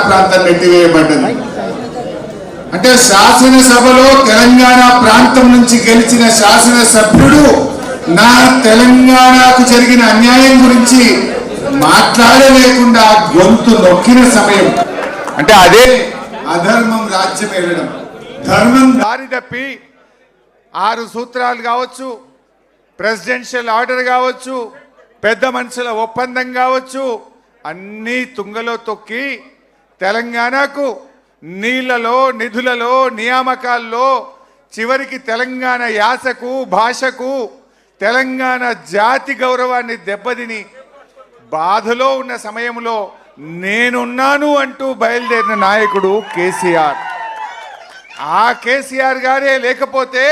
ప్రాంతం నెట్టివేయబడ్డది. అంటే శాసనసభలో తెలంగాణ ప్రాంతం నుంచి గెలిచిన శాసనసభ్యుడు నా తెలంగాణకు జరిగిన అన్యాయం గురించి మాట్లాడలేకుండా గొంతు నొక్కిన సమయం. అంటే అదే అధర్మం రాజ్యం వెళ్ళడం. ధర్మం దారి తప్పి 6 సూత్రాలు కావచ్చు, ప్రెసిడెన్షియల్ ఆర్డర్ కావచ్చు, పెద్ద మనుషుల ఒప్పందం కావచ్చు, అన్నీ తుంగలో తొక్కి తెలంగాణకు నీళ్లలో, నిధులలో, నియామకాల్లో, చివరికి తెలంగాణ యాసకు, భాషకు, తెలంగాణ జాతి గౌరవాన్ని దెబ్బతిని బాధలో ఉన్న సమయంలో నేనున్నాను అంటూ బయలుదేరిన నాయకుడు కేసీఆర్. ఆ కేసీఆర్ గారే లేకపోతే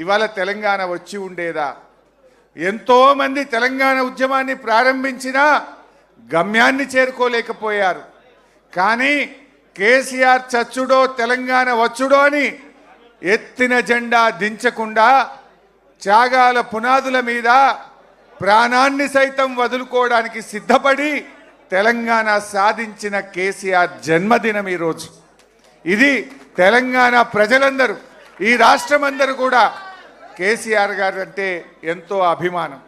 ఇవాళ తెలంగాణ వచ్చి ఉండేదా? ఎంతో మంది తెలంగాణ ఉద్యమాన్ని ప్రారంభించినా గమ్యాన్ని చేరుకోలేకపోయారు. కానీ కేసీఆర్ చచ్చుడో తెలంగాణ వచ్చుడో అని ఎత్తిన జెండా దించకుండా త్యాగాల పునాదుల మీద ప్రాణాన్ని సైతం వదులుకోవడానికి సిద్ధపడి తెలంగాణ సాధించిన కేసీఆర్ జన్మదినం ఈరోజు. ఇది తెలంగాణ ప్రజలందరూ, ఈ రాష్ట్రం అందరూ కూడా కేసీఆర్ గారు అంటే ఎంతో అభిమానం.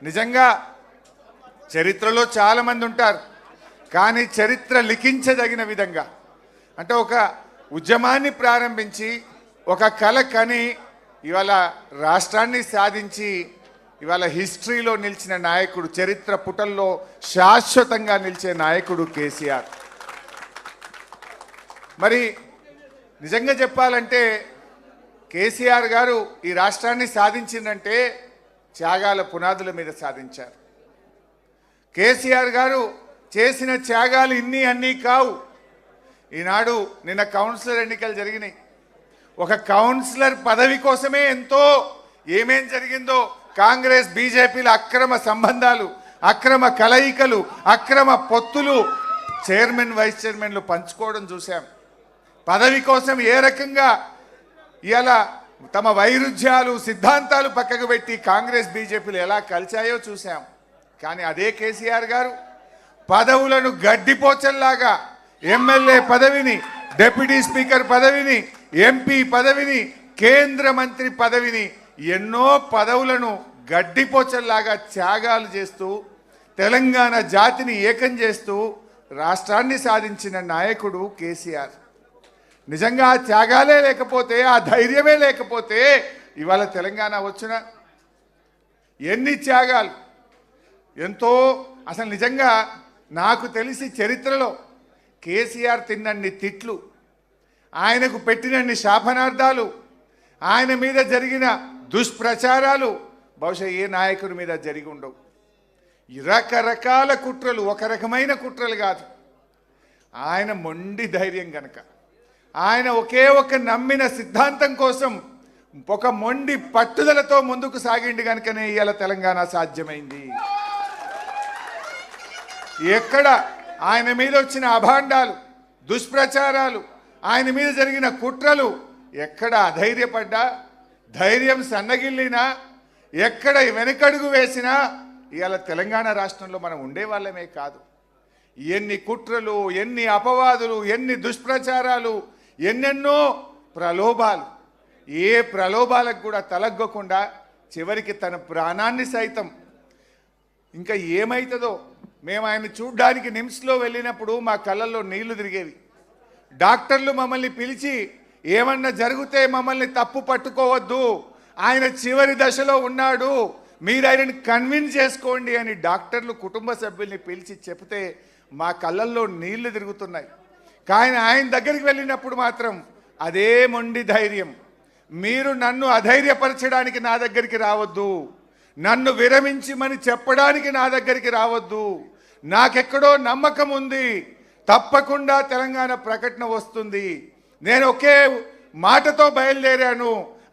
నిజంగా చరిత్రలో చాలామంది ఉంటారు, కానీ చరిత్ర లిఖించదగిన విధంగా అంటే ఒక ఉద్యమాన్ని ప్రారంభించి ఒక కల కని ఇవాళ రాష్ట్రాన్ని సాధించి ఇవాళ హిస్టరీలో నిలిచిన నాయకుడు, చరిత్ర పుటల్లో శాశ్వతంగా నిలిచే నాయకుడు కేసీఆర్. మరి నిజంగా చెప్పాలంటే కేసీఆర్ గారు ఈ రాష్ట్రాన్ని సాధించిందంటే త్యాగాల పునాదుల మీద సాధించారు. కేసీఆర్ గారు చేసిన త్యాగాలు ఇన్ని అన్నీ కావు. ఈనాడు నిన్న కౌన్సిలర్ ఎన్నికలు జరిగినాయి. ఒక కౌన్సిలర్ పదవి కోసమే ఎంతో ఏమేం జరిగిందో, కాంగ్రెస్ బీజేపీల అక్రమ సంబంధాలు, అక్రమ కలయికలు, అక్రమ పొత్తులు, చైర్మన్ వైస్ చైర్మన్లు పంచుకోవడం చూసాం. పదవి కోసం ఏ రకంగా ఇలా తమ వైరుధ్యాలు, సిద్ధాంతాలు పక్కకు పెట్టి కాంగ్రెస్ బీజేపీలు ఎలా కలిశాయో చూసాం. కానీ అదే కేసీఆర్ గారు పదవులను గడ్డిపోచల్లాగా ఎమ్మెల్యే పదవిని, డిప్యూటీ స్పీకర్ పదవిని, ఎంపీ పదవిని, కేంద్ర మంత్రి పదవిని, ఎన్నో పదవులను గడ్డిపోచల్లాగా త్యాగాలు చేస్తూ తెలంగాణ జాతిని ఏకం చేస్తూ రాష్ట్రాన్ని సాధించిన నాయకుడు కేసీఆర్. నిజంగా ఆ త్యాగాలే లేకపోతే, ఆ ధైర్యమే లేకపోతే ఇవాళ తెలంగాణ వచ్చిన ఎన్ని త్యాగాలు, ఎంతో. అసలు నిజంగా నాకు తెలిసి చరిత్రలో కేసీఆర్ తిన్నన్ని తిట్లు, ఆయనకు పెట్టినన్ని శాపనార్థాలు, ఆయన మీద జరిగిన దుష్ప్రచారాలు బహుశా ఏ నాయకుడి మీద జరిగి ఉండవు. రకరకాల కుట్రలు, ఒక రకమైన కుట్రలు కాదు. ఆయన మొండి ధైర్యం గనక, ఆయన ఒకే ఒక నమ్మిన సిద్ధాంతం కోసం ఒక మొండి పట్టుదలతో ముందుకు సాగిండి కనుకనే ఇవాళ తెలంగాణ సాధ్యమైంది. ఎక్కడ ఆయన మీద వచ్చిన అభాండాలు, దుష్ప్రచారాలు, ఆయన మీద జరిగిన కుట్రలు ఎక్కడ అధైర్యపడ్డా, ధైర్యం సన్నగిల్లినా, ఎక్కడ వెనకడుగు వేసినా ఇవాళ తెలంగాణ రాష్ట్రంలో మనం ఉండేవాళ్ళమే కాదు. ఎన్ని కుట్రలు, ఎన్ని అపవాదులు, ఎన్ని దుష్ప్రచారాలు, ఎన్నెన్నో ప్రలోభాలు, ఏ ప్రలోభాలకు కూడా తలగ్గకుండా చివరికి తన ప్రాణాన్ని సైతం, ఇంకా ఏమవుతుందో మేము ఆయన చూడ్డానికి నిమ్స్లో వెళ్ళినప్పుడు మా కళ్ళల్లో నీళ్లు తిరిగేవి. డాక్టర్లు మమ్మల్ని పిలిచి ఏమన్నా జరిగితే మమ్మల్ని తప్పు పట్టుకోవద్దు, ఆయన చివరి దశలో ఉన్నాడు, మీరు ఆయనని కన్విన్స్ చేసుకోండి అని డాక్టర్లు కుటుంబ సభ్యుల్ని పిలిచి చెప్తే మా కళ్ళల్లో నీళ్లు తిరుగుతున్నాయి. కానీ ఆయన దగ్గరికి వెళ్ళినప్పుడు మాత్రం అదే మొండి ధైర్యం, మీరు నన్ను అధైర్యపరచడానికి నా దగ్గరికి రావద్దు, నన్ను విరమించమని చెప్పడానికి నా దగ్గరికి రావద్దు, నాకెక్కడో నమ్మకం ఉంది, తప్పకుండా తెలంగాణ ప్రకటన వస్తుంది, నేను ఒకే మాటతో బయలుదేరాను,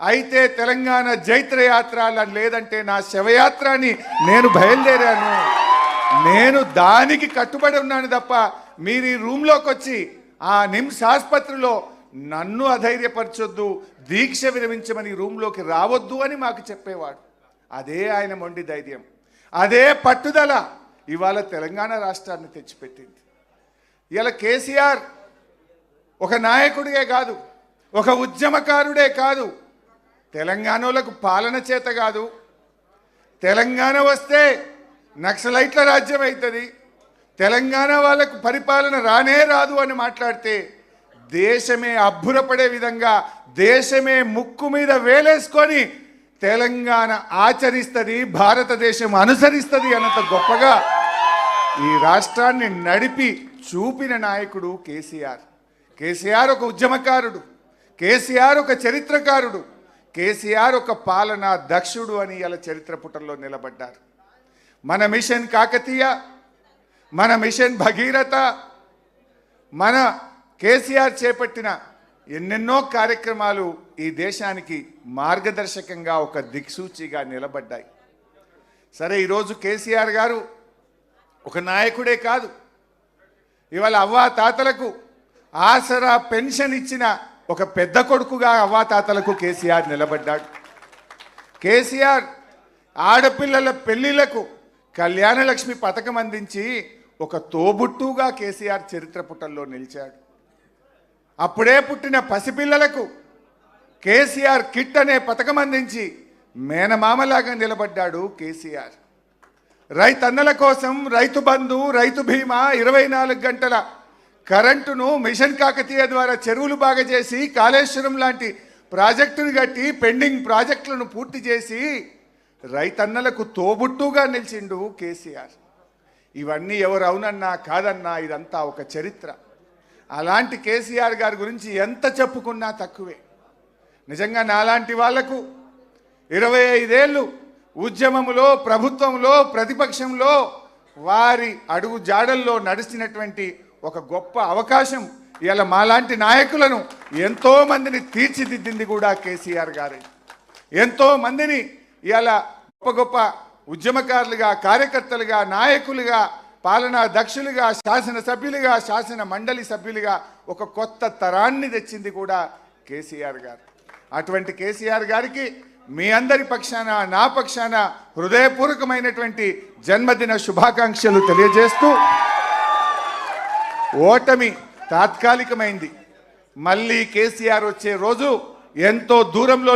అయితే తెలంగాణ జైత్రయాత్ర లేదంటే నా శవయాత్ర అని నేను బయలుదేరాను, నేను దానికి కట్టుబడి ఉన్నాను తప్ప మీరు ఈ రూమ్లోకి వచ్చి ఆ నిమ్స్ ఆసుపత్రిలో నన్ను అధైర్యపరచొద్దు, దీక్ష విరమించమని రూమ్లోకి రావద్దు అని మాకు చెప్పేవాడు. అదే ఆయన మొండి ధైర్యం, అదే పట్టుదల ఇవాళ తెలంగాణ రాష్ట్రాన్ని తెచ్చిపెట్టింది. ఇలా కేసీఆర్ ఒక నాయకుడిగే కాదు, ఒక ఉద్యమకారుడే కాదు, తెలంగాణలకు పాలన చేత కాదు, తెలంగాణ వస్తే నక్సలైట్ల రాజ్యం అవుతుంది, తెలంగాణ వాళ్ళకు పరిపాలన రానే రాదు అని మాట్లాడితే దేశమే అబ్బురపడే విధంగా, దేశమే ముక్కు మీద వేలేసుకొని తెలంగాణ ఆచరిస్తుంది, భారతదేశం అనుసరిస్తుంది అన్నంత గొప్పగా ఈ రాష్ట్రాన్ని నడిపి చూపిన నాయకుడు కేసీఆర్. కేసీఆర్ ఒక ఉద్యమకారుడు, కేసీఆర్ ఒక చరిత్రకారుడు, కేసీఆర్ ఒక పాలనా దక్షుడు అని ఇలా చరిత్ర పుటల్లో నిలబడ్డారు. మన మిషన్ కాకతీయ, మన మిషన్ భగీరథ, మన కేసీఆర్ చేపట్టిన ఎన్నెన్నో కార్యక్రమాలు ఈ దేశానికి మార్గదర్శకంగా ఒక దిక్సూచిగా నిలబడ్డాయి. సరే, ఈరోజు కేసీఆర్ గారు ఒక నాయకుడే కాదు, ఇవాళ అవ్వా తాతలకు ఆసరా పెన్షన్ ఇచ్చిన ఒక పెద్ద కొడుకుగా అవ్వా తాతలకు కేసీఆర్ నిలబడ్డాడు. కేసీఆర్ ఆడపిల్లల పెళ్లిళ్లకు కళ్యాణలక్ష్మి పథకం అందించి ఒక తోబుట్టుగా కేసీఆర్ చరిత్ర పుటల్లో నిలిచాడు. అప్పుడే పుట్టిన పసిపిల్లలకు కేసీఆర్ కిట్ అనే పథకం అందించి మేనమామలాగా నిలబడ్డాడు కేసీఆర్. రైతన్నల కోసం రైతు బంధు, రైతు బీమా, 24 గంటల కరెంటును మిషన్ కాకతీయ ద్వారా చెరువులు బాగా చేసి కాళేశ్వరం లాంటి ప్రాజెక్టును కట్టి పెండింగ్ ప్రాజెక్టులను పూర్తి చేసి రైతన్నలకు తోబుట్టుగా నిలిచిండు కేసీఆర్. ఇవన్నీ ఎవరు అవునన్నా కాదన్నా ఇదంతా ఒక చరిత్ర. అలాంటి కేసీఆర్ గారి గురించి ఎంత చెప్పుకున్నా తక్కువే. నిజంగా నాలాంటి వాళ్లకు 25 ఏళ్ళు ఉద్యమంలో, ప్రభుత్వంలో, ప్రతిపక్షంలో వారి అడుగు జాడల్లో నడిచినటువంటి ఒక గొప్ప అవకాశం ఇలా మాలాంటి నాయకులను ఎంతోమందిని తీర్చిదిద్దింది కూడా కేసీఆర్ గారే. ఎంతోమందిని ఇలా గొప్ప గొప్ప ఉద్యమకారులుగా, కార్యకర్తలుగా, నాయకులుగా, పాలనా దక్షులుగా, శాసనసభ్యులుగా, శాసన మండలి సభ్యులుగా ఒక కొత్త తరాన్ని తెచ్చింది కూడా కేసీఆర్ గారు. అటువంటి కేసీఆర్ గారికి మీ అందరి పక్షాన, నా పక్షాన హృదయపూర్వకమైనటువంటి జన్మదిన శుభాకాంక్షలు తెలియజేస్తూ, ఓటమి తాత్కాలికమైంది, మళ్ళీ కేసీఆర్ వచ్చే రోజు ఎంతో దూరంలో